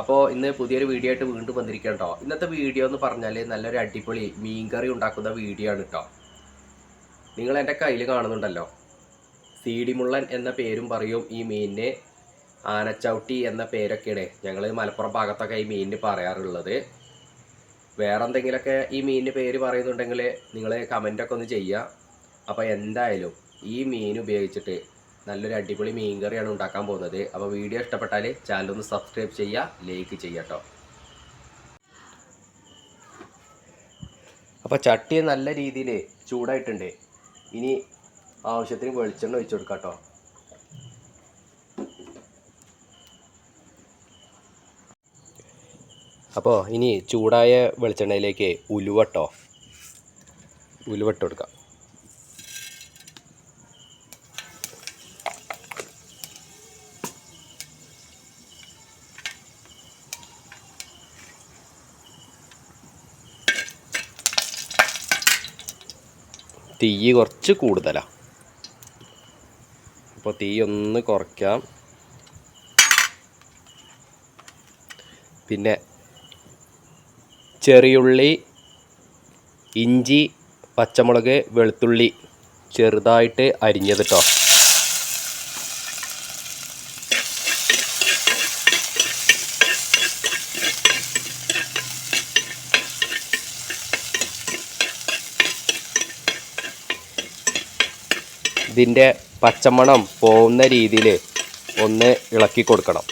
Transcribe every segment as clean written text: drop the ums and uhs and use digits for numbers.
അപ്പോൾ ഇന്ന് പുതിയൊരു വീഡിയോ ആയിട്ട് വീണ്ടും വന്നിരിക്കുക കേട്ടോ. ഇന്നത്തെ വീഡിയോ എന്ന് പറഞ്ഞാൽ നല്ലൊരു അടിപൊളി മീൻകറി ഉണ്ടാക്കുന്ന വീഡിയോ ആണ് കേട്ടോ. നിങ്ങൾ എൻ്റെ കയ്യിൽ കാണുന്നുണ്ടല്ലോ, സീഡിമുള്ളൻ എന്ന പേരും പറയും ഈ മീനിന്. ആനച്ചവിട്ടി എന്ന പേരൊക്കെയാണ് ഞങ്ങൾ മലപ്പുറം ഭാഗത്തൊക്കെ ഈ മീനിന് പറയാറുള്ളത്. വേറെ എന്തെങ്കിലുമൊക്കെ ഈ മീനിന് പേര് പറയുന്നുണ്ടെങ്കിൽ നിങ്ങൾ കമൻറ്റൊക്കെ ഒന്ന് ചെയ്യുക. അപ്പോൾ എന്തായാലും ഈ മീൻ ഉപയോഗിച്ചിട്ട് നല്ലൊരു അടിപൊളി മീൻ കറിയാണ് ഉണ്ടാക്കാൻ പോകുന്നത്. അപ്പോൾ വീഡിയോ ഇഷ്ടപ്പെട്ടാൽ ചാനൽ ഒന്ന് സബ്സ്ക്രൈബ് ചെയ്യുക, ലൈക്ക് ചെയ്യുക കേട്ടോ. അപ്പോൾ ചട്ടി നല്ല രീതിയിൽ ചൂടായിട്ടുണ്ട്. ഇനി ആവശ്യത്തിന് വെളിച്ചെണ്ണ ഒഴിച്ചു കൊടുക്കാം കേട്ടോ. അപ്പോൾ ഇനി ചൂടായ വെളിച്ചെണ്ണയിലേക്ക് ഉലുവ ഇട്ട് കൊടുക്കാം. തീ കുറച്ച് കൂടുതലാണ്, അപ്പോൾ തീ ഒന്ന് കുറയ്ക്കാം. പിന്നെ ചെറിയുള്ളി, ഇഞ്ചി, പച്ചമുളക്, വെളുത്തുള്ളി ചെറുതായിട്ട് അരിഞ്ഞത് കേട്ടോ. ഇതിൻ്റെ പച്ചമണം പോകുന്ന രീതിയിൽ ഒന്ന് ഇളക്കി കൊടുക്കണം.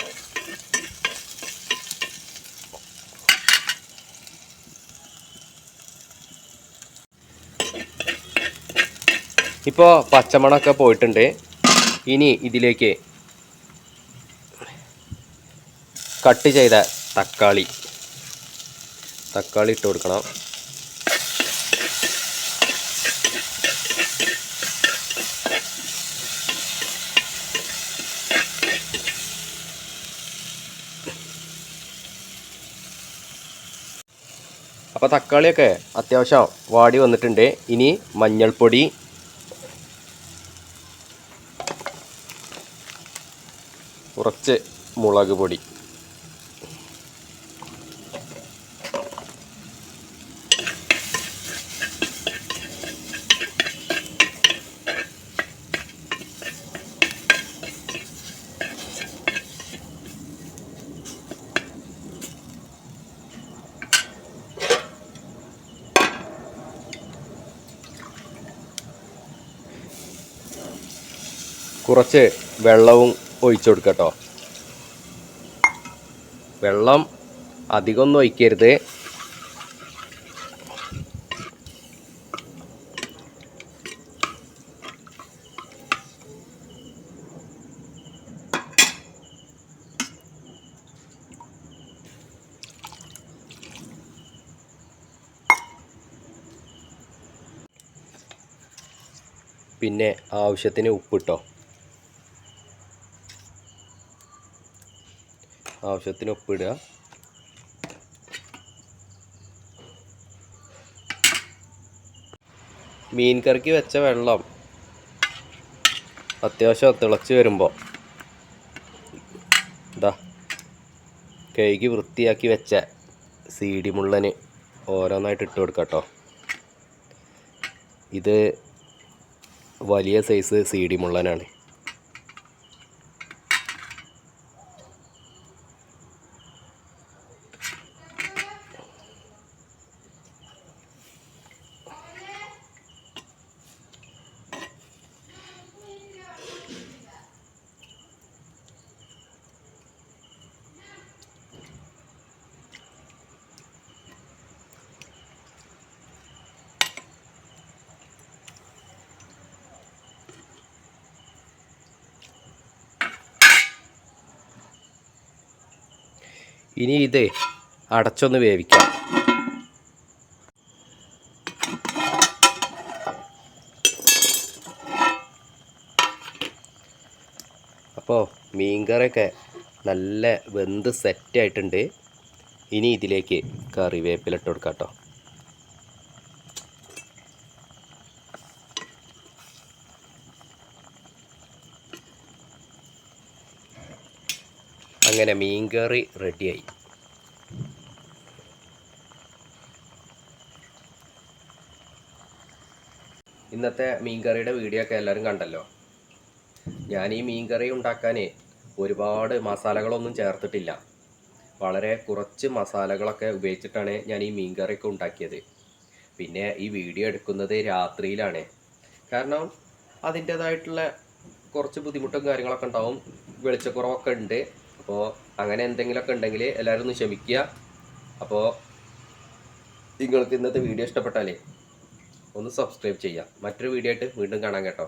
ഇപ്പോൾ പച്ചമണമൊക്കെ പോയിട്ടുണ്ട്. ഇനി ഇതിലേക്ക് കട്ട് ചെയ്ത തക്കാളി ഇട്ട് കൊടുക്കണം. അപ്പോൾ തക്കാളിയൊക്കെ അത്യാവശ്യം വാടി വന്നിട്ടുണ്ട്. ഇനി മഞ്ഞൾപ്പൊടി, കുറച്ച് മുളക് പൊടി, കുറച്ച് വെള്ളവും ഒഴിച്ചു കൊടുക്കുക കേട്ടോ. വെള്ളം അധികമൊന്നും ഒഴിക്കരുത്. പിന്നെ ആവശ്യത്തിന് ഉപ്പിട്ടോ. ആവശ്യത്തിന് ഉപ്പിടുക. മീൻ കറിക്ക് വെച്ച വെള്ളം അത്യാവശ്യം തിളച്ച് വരുമ്പോൾ കഴുകി വൃത്തിയാക്കി വെച്ച സീഡിമുള്ളന് ഓരോന്നായിട്ട് ഇട്ട് കൊടുക്കാം കേട്ടോ. ഇത് വലിയ സൈസ് സീഡിമുള്ളനാണ്. ഇനി ഇത് അടച്ചൊന്ന് വേവിക്കാം. അപ്പോൾ മീൻകറിയൊക്കെ നല്ല വെന്ത് സെറ്റായിട്ടുണ്ട്. ഇനി ഇതിലേക്ക് കറിവേപ്പില ഇട്ട് കൊടുക്കാം കേട്ടോ. അങ്ങനെ മീൻകറി റെഡിയായി. ഇന്നത്തെ മീൻകറിയുടെ വീഡിയോ ഒക്കെ എല്ലാവരും കണ്ടല്ലോ. ഞാൻ ഈ മീൻകറി ഉണ്ടാക്കാൻ ഒരുപാട് മസാലകളൊന്നും ചേർത്തിട്ടില്ല. വളരെ കുറച്ച് മസാലകളൊക്കെ ഉപയോഗിച്ചിട്ടാണ് ഞാൻ ഈ മീൻകറിയൊക്കെ ഉണ്ടാക്കിയത്. പിന്നെ ഈ വീഡിയോ എടുക്കുന്നത് രാത്രിയിലാണ്. കാരണം അതിൻ്റേതായിട്ടുള്ള കുറച്ച് ബുദ്ധിമുട്ടും കാര്യങ്ങളൊക്കെ ഉണ്ടാവും, വെളിച്ചക്കുറവൊക്കെ ഉണ്ട്. അപ്പോൾ അങ്ങനെ എന്തെങ്കിലുമൊക്കെ ഉണ്ടെങ്കിൽ എല്ലാവരും ഒന്ന് ക്ഷമിക്കുക. അപ്പോൾ നിങ്ങൾക്ക് ഇന്നത്തെ വീഡിയോ ഇഷ്ടപ്പെട്ടാലേ ഒന്ന് സബ്സ്ക്രൈബ് ചെയ്യുക. മറ്റൊരു വീഡിയോ ആയിട്ട് വീണ്ടും കാണാം കേട്ടോ.